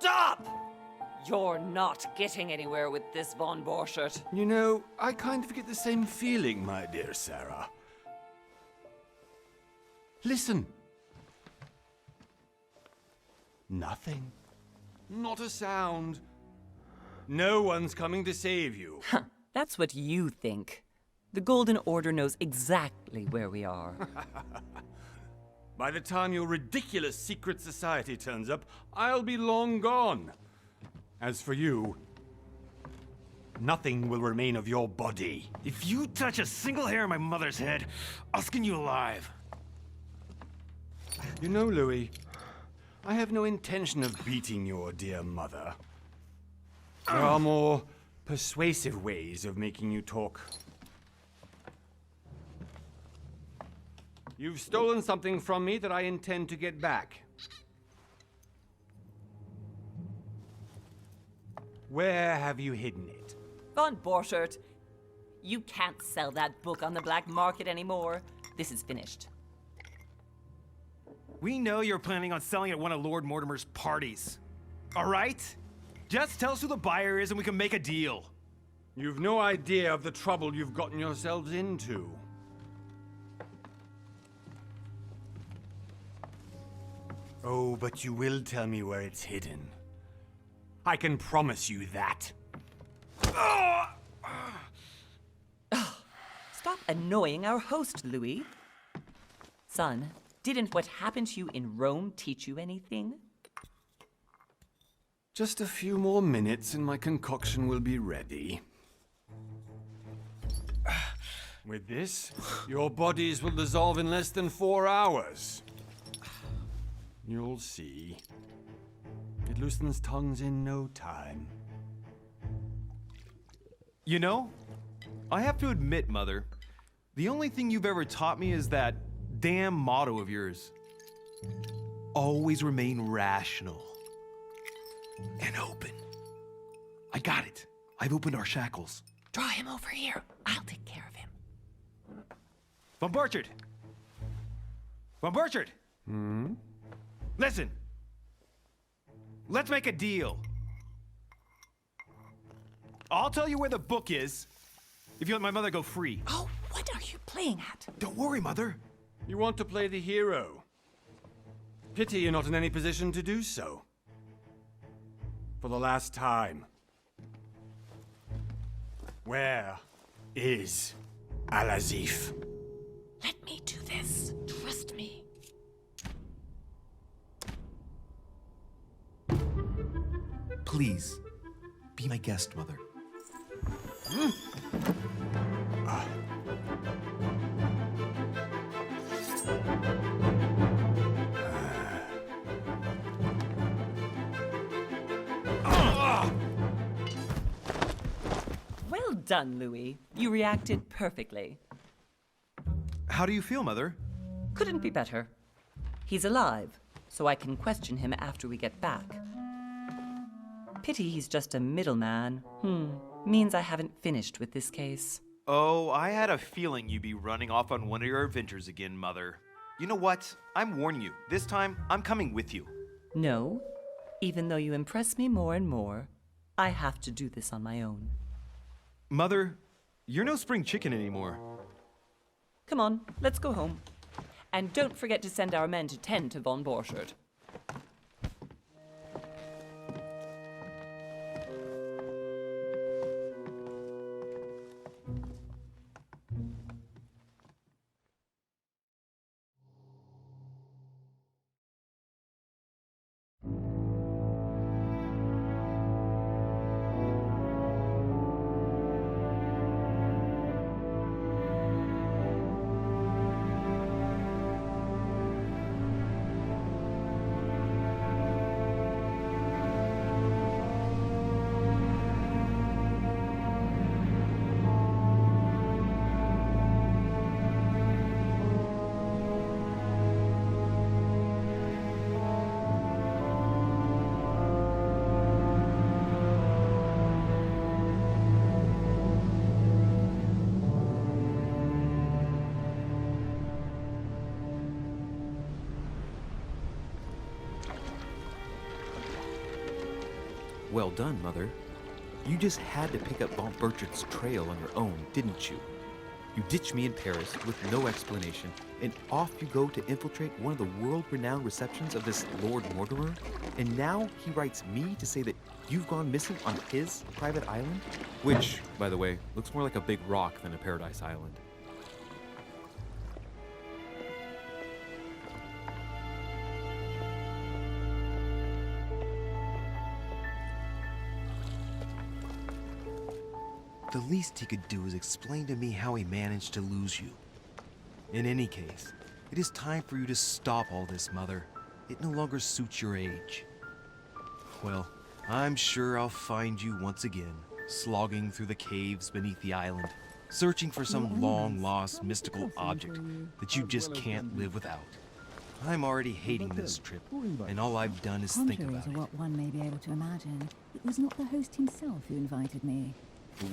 Stop! You're not getting anywhere with this, von Borchert. You know, I kind of get the same feeling, my dear Sarah. Listen. Nothing. Not a sound. No one's coming to save you. That's what you think. The Golden Order knows exactly where we are. By the time your ridiculous secret society turns up, I'll be long gone. As for you, nothing will remain of your body. If you touch a single hair on my mother's head, I'll skin you alive. You know, Louis, I have no intention of beating your dear mother. There are more persuasive ways of making you talk. You've stolen something from me that I intend to get back. Where have you hidden it? Von Borchert, you can't sell that book on the black market anymore. This is finished. We know you're planning on selling at one of Lord Mortimer's parties. All right? Just tell us who the buyer is and we can make a deal. You've no idea of the trouble you've gotten yourselves into. Oh, but you will tell me where it's hidden. I can promise you that. Stop annoying our host, Louis. Son, didn't what happened to you in Rome teach you anything? Just a few more minutes and my concoction will be ready. With this, your bodies will dissolve in less than 4 hours. You'll see. It loosens tongues in no time. You know, I have to admit, Mother, the only thing you've ever taught me is that damn motto of yours. Always remain rational. And open. I got it. I've opened our shackles. Draw him over here. I'll take care of him. Von Borchert! Von Borchert! Listen. Let's make a deal. I'll tell you where the book is if you let my mother go free. Oh, what are you playing at? Don't worry, Mother. You want to play the hero. Pity you're not in any position to do so. For the last time. Where is Al-Azif? Let me do this. Trust me. Please, be my guest, Mother. Well done, Louis. You reacted perfectly. How do you feel, Mother? Couldn't be better. He's alive, so I can question him after we get back. Pity he's just a middleman. Means I haven't finished with this case. Oh, I had a feeling you'd be running off on one of your adventures again, Mother. You know what? I'm warning you. This time, I'm coming with you. No. Even though you impress me more and more, I have to do this on my own. Mother, you're no spring chicken anymore. Come on, let's go home. And don't forget to send our men to tend to von Borchert. Well done, Mother. You just had to pick up Von Burchard's trail on your own, didn't you? You ditched me in Paris with no explanation, and off you go to infiltrate one of the world-renowned receptions of this Lord Mortimer? And now he writes me to say that you've gone missing on his private island? Which, by the way, looks more like a big rock than a paradise island. The least he could do is explain to me how he managed to lose you. In any case, it is time for you to stop all this, Mother. It no longer suits your age. Well, I'm sure I'll find you once again, slogging through the caves beneath the island, searching for some long-lost mystical object that you just can't live without. I'm already hating this trip, and all I've done is think Contrary about to it. what one may be able to imagine, it was not the host himself who invited me.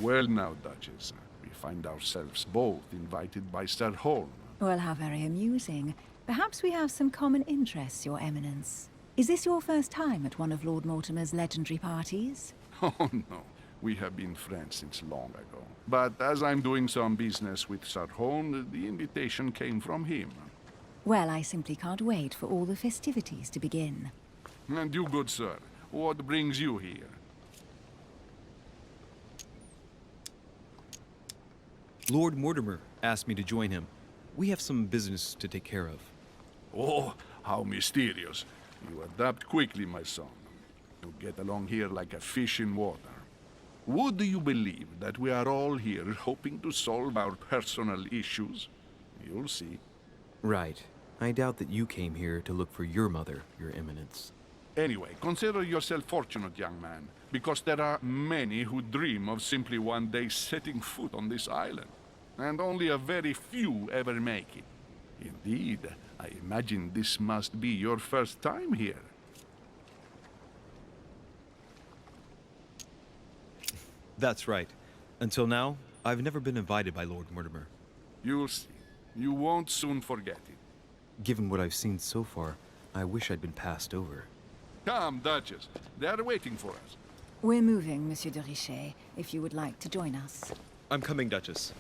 Well now, Duchess, we find ourselves both invited by Sir Holm. Well, how very amusing. Perhaps we have some common interests, Your Eminence. Is this your first time at one of Lord Mortimer's legendary parties? Oh no, we have been friends since long ago. But as I'm doing some business with Sir Holm, the invitation came from him. Well, I simply can't wait for all the festivities to begin. And you, good sir, what brings you here? Lord Mortimer asked me to join him. We have some business to take care of. Oh, how mysterious. You adapt quickly, my son. You get along here like a fish in water. Would you believe that we are all here hoping to solve our personal issues? You'll see. Right. I doubt that you came here to look for your mother, Your Eminence. Anyway, consider yourself fortunate, young man, because there are many who dream of simply one day setting foot on this island, and only a very few ever make it. Indeed, I imagine this must be your first time here. That's right. Until now, I've never been invited by Lord Mortimer. You'll see. You won't soon forget it. Given what I've seen so far, I wish I'd been passed over. Come, Duchess. They are waiting for us. We're moving, Monsieur de Richet, if you would like to join us. I'm coming, Duchess.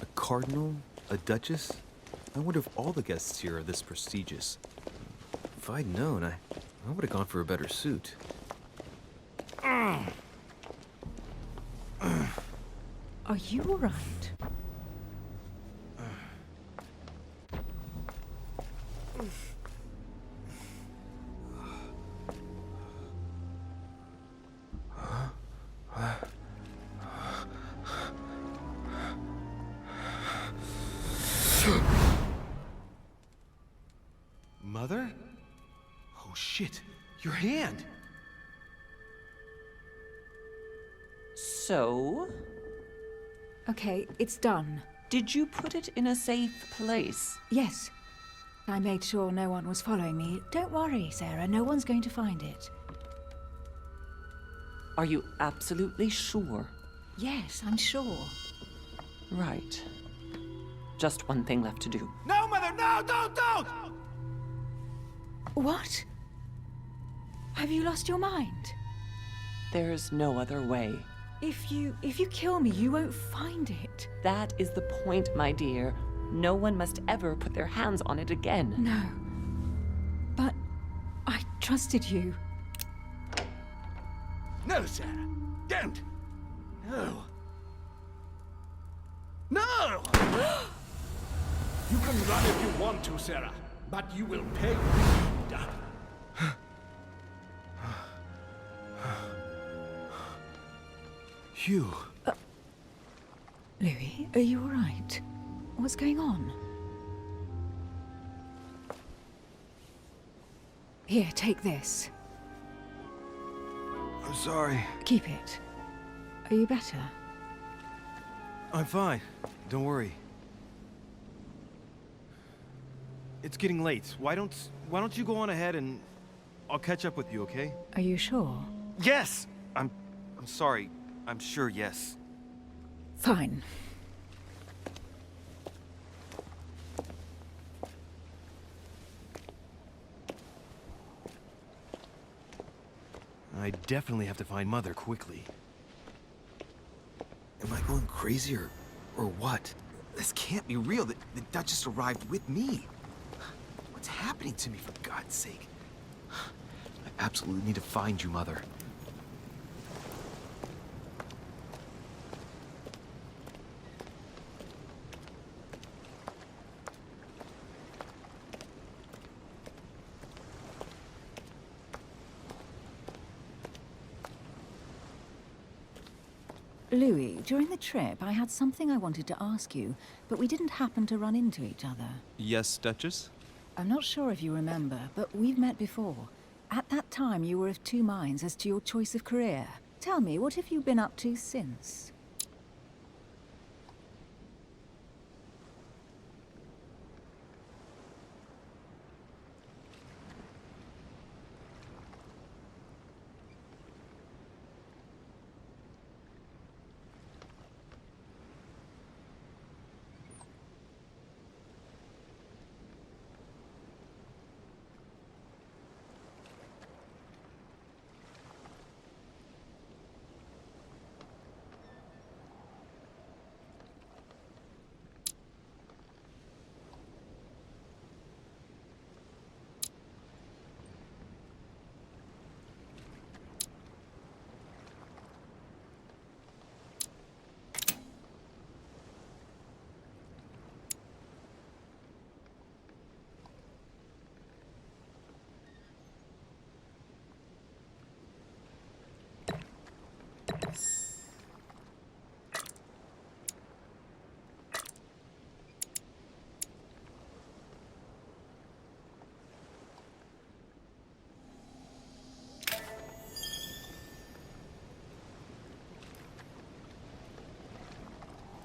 A cardinal? A duchess? I wonder if all the guests here are this prestigious. If I'd known, I would have gone for a better suit. Are you all right? Mother? Oh shit, your hand! So, Okay, it's done. did you put it in a safe place? Yes. I made sure no one was following me. Don't worry, Sarah, no one's going to find it. Are you absolutely sure? Yes, I'm sure. Right. Just one thing left to do. No, Mother, no, don't! What? Have you lost your mind? There's no other way. If you kill me, you won't find it. That is the point, my dear. No one must ever put their hands on it again. No. But I trusted you. No, Sarah. Don't. No. No! You can run if you want to, Sarah, but you will pay what you've done. Hugh. Louis, are you all right? What's going on? Here, take this. I'm sorry. Keep it. Are you better? I'm fine. Don't worry. It's getting late. Why don't you go on ahead and I'll catch up with you, okay? Are you sure? Yes! I'm sorry. I'm sure, yes. Fine. I definitely have to find Mother quickly. Am I going crazy or what? This can't be real. The Duchess arrived with me. What's happening to me, for God's sake? I absolutely need to find you, Mother. Louis, during the trip, I had something I wanted to ask you, but we didn't happen to run into each other. Yes, Duchess? I'm not sure if you remember, but we've met before. At that time, you were of two minds as to your choice of career. Tell me, what have you been up to since?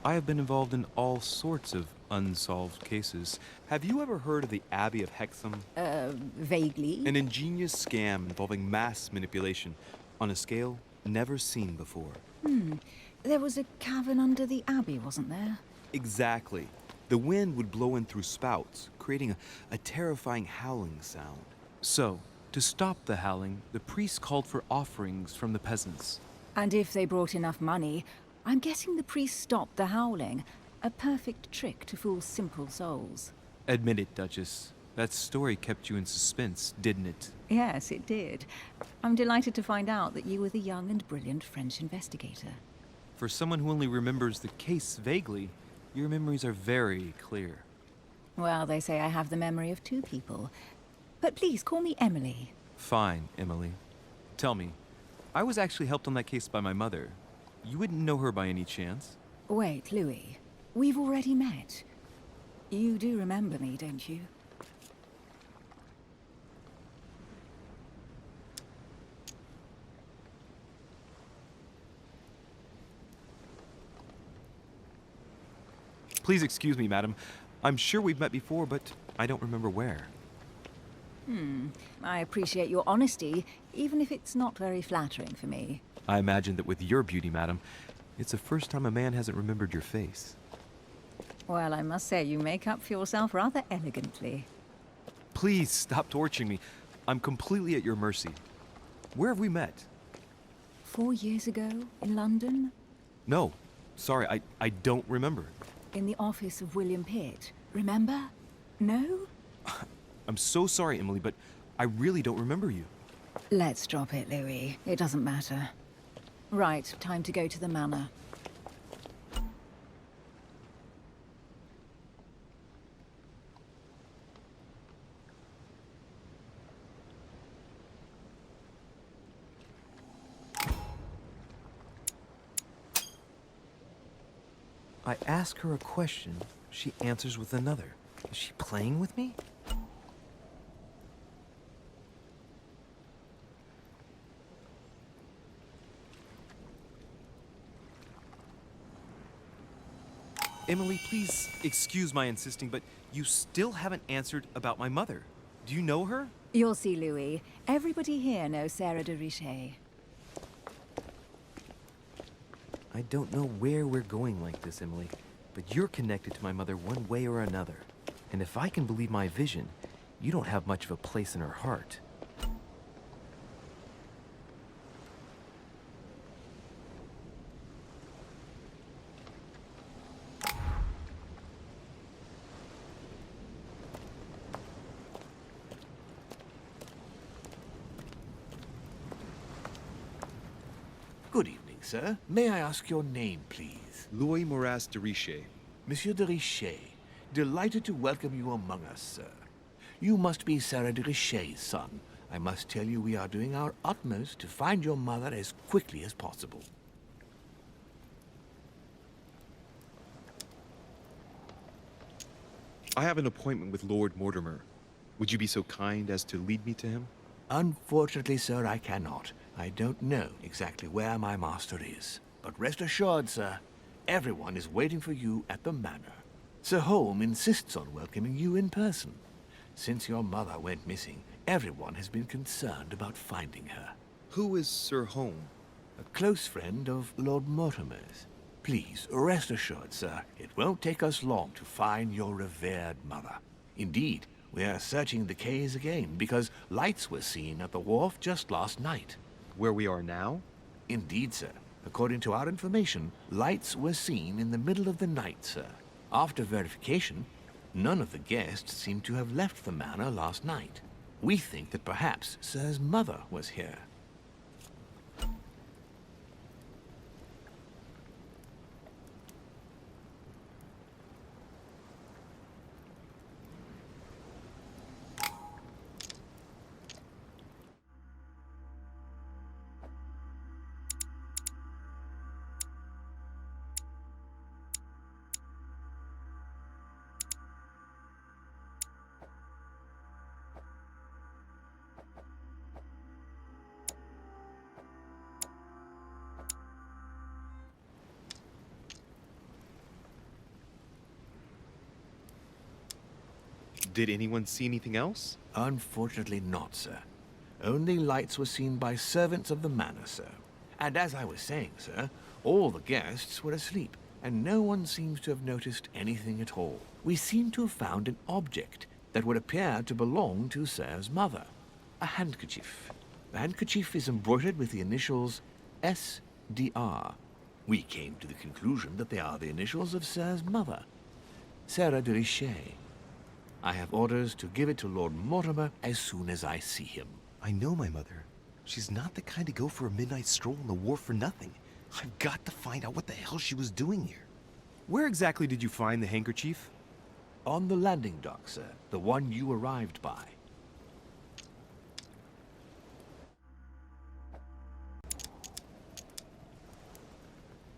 I have been involved in all sorts of unsolved cases. Have you ever heard of the Abbey of Hexham? Vaguely. An ingenious scam involving mass manipulation on a scale never seen before. There was a cavern under the abbey, wasn't there? Exactly. The wind would blow in through spouts, creating a terrifying howling sound. So, to stop the howling, the priests called for offerings from the peasants. And if they brought enough money, I'm guessing the priest stopped the howling. A perfect trick to fool simple souls. Admit it, Duchess. That story kept you in suspense, didn't it? Yes, it did. I'm delighted to find out that you were the young and brilliant French investigator. For someone who only remembers the case vaguely, your memories are very clear. Well, they say I have the memory of two people. But please, call me Emily. Fine, Emily. Tell me, I was actually helped on that case by my mother. You wouldn't know her by any chance? Wait, Louis. We've already met. You do remember me, don't you? Please excuse me, madam. I'm sure we've met before, but I don't remember where. I appreciate your honesty, even if it's not very flattering for me. I imagine that with your beauty, madam, it's the first time a man hasn't remembered your face. Well, I must say, you make up for yourself rather elegantly. Please stop torturing me. I'm completely at your mercy. Where have we met? 4 years ago, in London? No. Sorry, I don't remember. In the office of William Pitt. Remember? No? I'm so sorry, Emily, but I really don't remember you. Let's drop it, Louis. It doesn't matter. Right, time to go to the manor. I ask her a question, she answers with another. Is she playing with me? Emily, please excuse my insisting, but you still haven't answered about my mother. Do you know her? You'll see, Louis. Everybody here knows Sarah de Richet. I don't know where we're going like this, Emily, but you're connected to my mother one way or another. And if I can believe my vision, you don't have much of a place in her heart. Good evening, sir. May I ask your name, please? Lord Mortimer de Richet. Monsieur de Richet. Delighted to welcome you among us, sir. You must be Sarah de Richet's son. I must tell you we are doing our utmost to find your mother as quickly as possible. I have an appointment with Lord Mortimer. Would you be so kind as to lead me to him? Unfortunately, sir, I cannot. I don't know exactly where my master is. But rest assured, sir, everyone is waiting for you at the manor. Sir Holm insists on welcoming you in person. Since your mother went missing, everyone has been concerned about finding her. Who is Sir Holm? A close friend of Lord Mortimer's. Please, rest assured, sir, it won't take us long to find your revered mother. Indeed, we are searching the quays again because lights were seen at the wharf just last night. Where we are now? Indeed, sir. According to our information, lights were seen in the middle of the night, sir. After verification, none of the guests seem to have left the manor last night. We think that perhaps Sir's mother was here. Did anyone see anything else? Unfortunately not, sir. Only lights were seen by servants of the manor, sir. And as I was saying, sir, all the guests were asleep, and no one seems to have noticed anything at all. We seem to have found an object that would appear to belong to Sir's mother. A handkerchief. The handkerchief is embroidered with the initials S.D.R. We came to the conclusion that they are the initials of Sir's mother, Sarah de Richet. I have orders to give it to Lord Mortimer as soon as I see him. I know my mother. She's not the kind to go for a midnight stroll on the wharf for nothing. I've got to find out what the hell she was doing here. Where exactly did you find the handkerchief? On the landing dock, sir. The one you arrived by.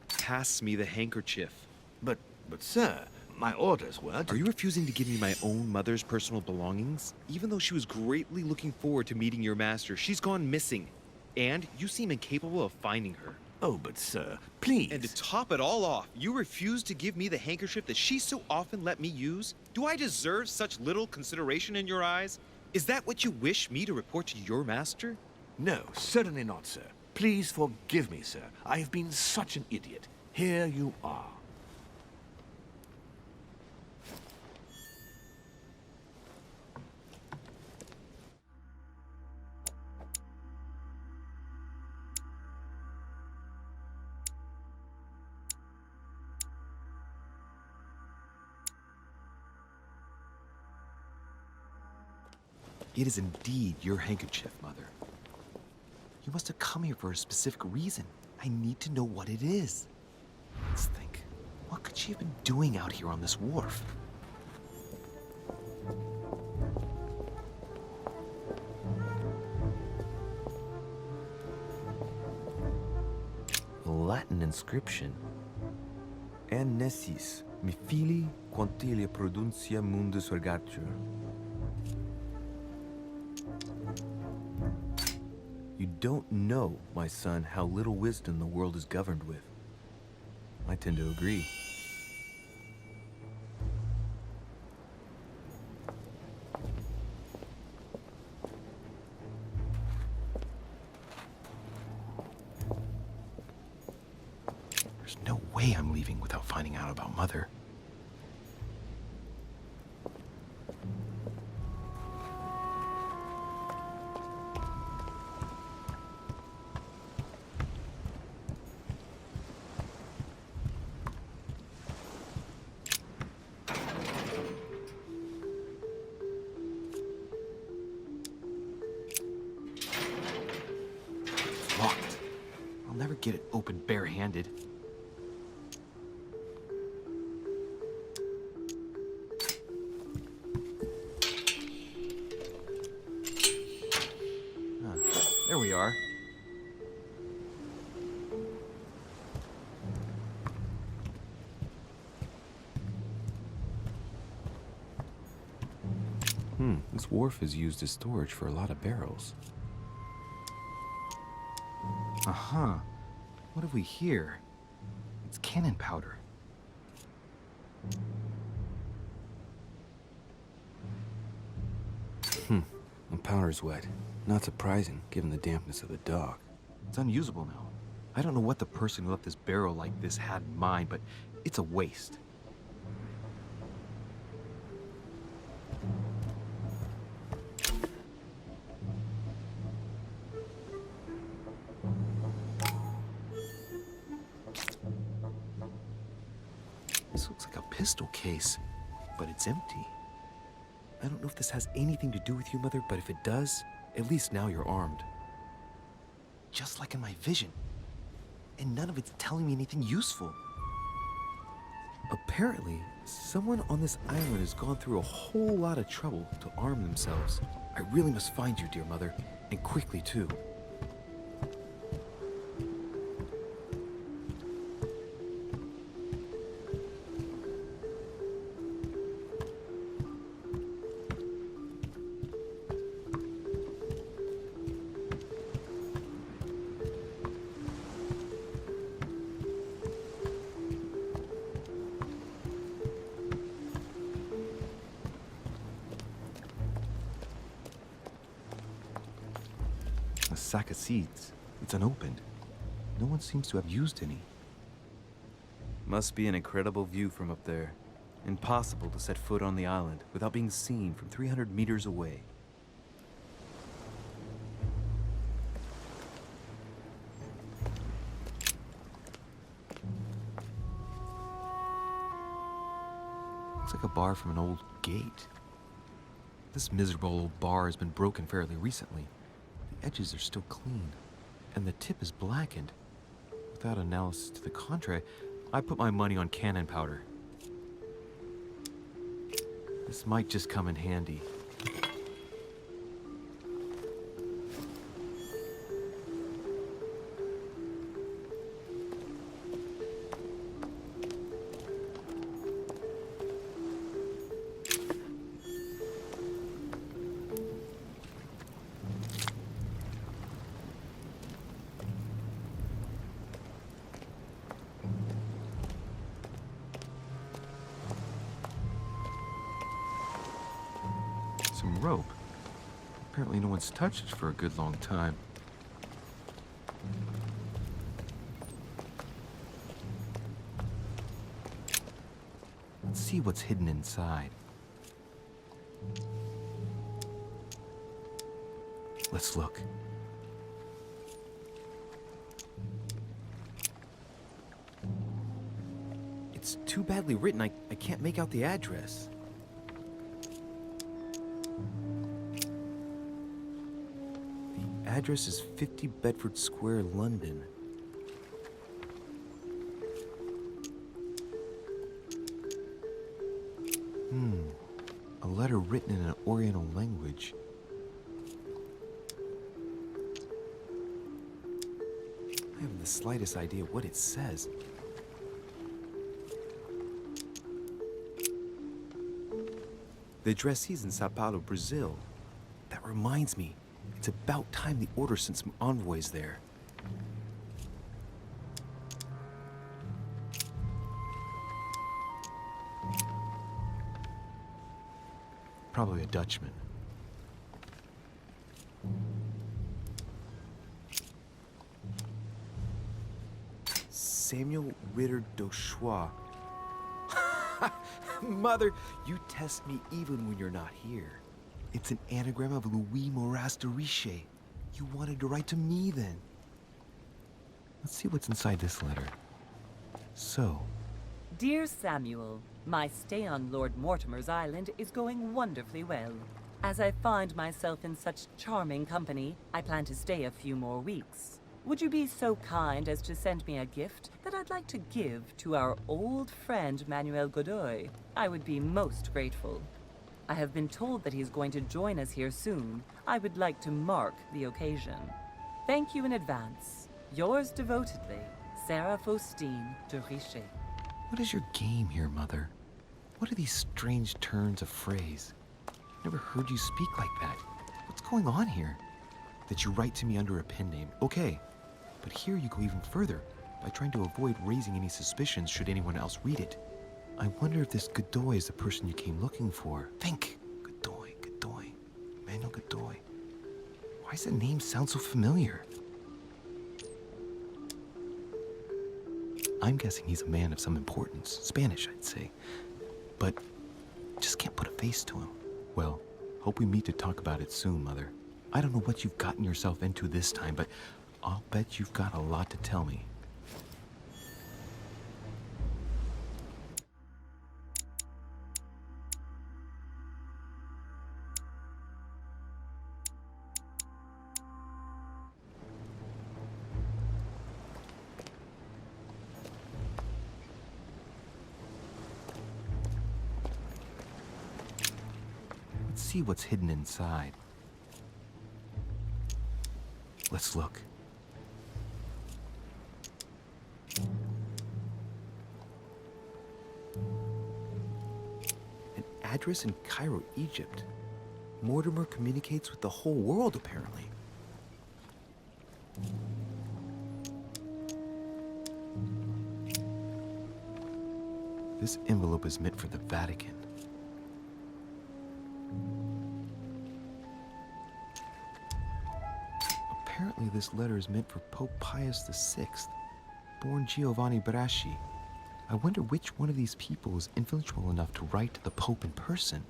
Pass me the handkerchief. But sir, my orders were to... Are you refusing to give me my own mother's personal belongings? Even though she was greatly looking forward to meeting your master, she's gone missing. And you seem incapable of finding her. Oh, but sir, please... And to top it all off, you refuse to give me the handkerchief that she so often let me use? Do I deserve such little consideration in your eyes? Is that what you wish me to report to your master? No, certainly not, sir. Please forgive me, sir. I have been such an idiot. Here you are. It is indeed your handkerchief, Mother. You must have come here for a specific reason. I need to know what it is. Let's think. What could she have been doing out here on this wharf? A Latin inscription. En nessis, mi fili quantilia produncia mundus ergatur. You don't know, my son, how little wisdom the world is governed with. I tend to agree. There's no way I'm leaving without finding out about Mother. I'll never get it open barehanded. There we are. This wharf is used as storage for a lot of barrels. Uh-huh. What have we here? It's cannon powder. The powder's wet. Not surprising, given the dampness of the dock. It's unusable now. I don't know what the person who left this barrel like this had in mind, but it's a waste. This looks like a pistol case, but it's empty. I don't know if this has anything to do with you, Mother, but if it does, at least now you're armed. Just like in my vision. And none of it's telling me anything useful. Apparently, someone on this island has gone through a whole lot of trouble to arm themselves. I really must find you, dear Mother, and quickly too. A sack of seeds. It's unopened. No one seems to have used any. Must be an incredible view from up there. Impossible to set foot on the island without being seen from 300 meters away. Looks like a bar from an old gate. This miserable old bar has been broken fairly recently. The edges are still clean, and the tip is blackened. Without analysis to the contrary, I put my money on cannon powder. This might just come in handy. Some rope. Apparently no one's touched it for a good long time. Let's see what's hidden inside. Let's look. It's too badly written, I can't make out the address. The address is 50 Bedford Square, London. A letter written in an Oriental language. I haven't the slightest idea what it says. The addressee's in Sao Paulo, Brazil. That reminds me, it's about time the Order sent some envoys there. Probably a Dutchman. Samuel Ritter d'Auchois. Mother, you test me even when you're not here. It's an anagram of Louis Moras de Richet. You wanted to write to me then. Let's see what's inside this letter. So, Dear Samuel, my stay on Lord Mortimer's island is going wonderfully well. As I find myself in such charming company, I plan to stay a few more weeks. would you be so kind as to send me a gift that I'd like to give to our old friend Manuel Godoy? I would be most grateful. I have been told that he's going to join us here soon. I would like to mark the occasion. Thank you in advance. Yours devotedly, Sarah Faustine de Richet. What is your game here, Mother? What are these strange turns of phrase? Never heard you speak like that. What's going on here? That you write to me under a pen name, okay. But here you go even further, by trying to avoid raising any suspicions should anyone else read it. I wonder if this Godoy is the person you came looking for. Think! Godoy. Manuel Godoy. Why does that name sound so familiar? I'm guessing he's a man of some importance. Spanish, I'd say. But just can't put a face to him. Well, hope we meet to talk about it soon, Mother. I don't know what you've gotten yourself into this time, but I'll bet you've got a lot to tell me. Let's see what's hidden inside. Let's look. An address in Cairo, Egypt. Mortimer communicates with the whole world, apparently. This envelope is meant for the Vatican. Apparently this letter is meant for Pope Pius VI, born Giovanni Braschi. I wonder which one of these people is influential enough to write to the Pope in person.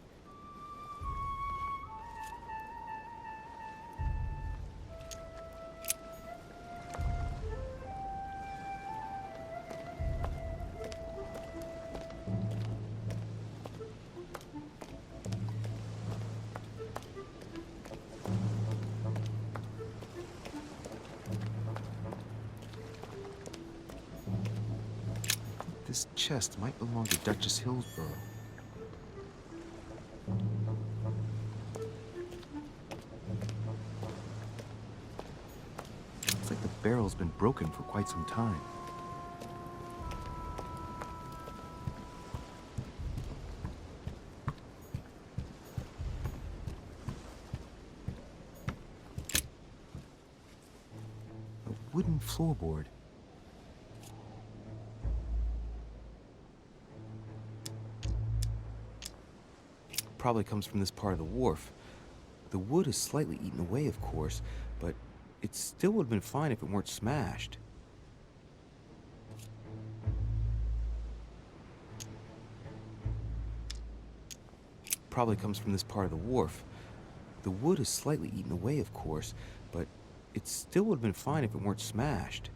This chest might belong to Duchess Hillsborough. Looks like the barrel's been broken for quite some time. A wooden floorboard. Probably comes from this part of the wharf. The wood is slightly eaten away, of course, but it still would have been fine if it weren't smashed. Probably comes from this part of the wharf. The wood is slightly eaten away, of course, but it still would have been fine if it weren't smashed.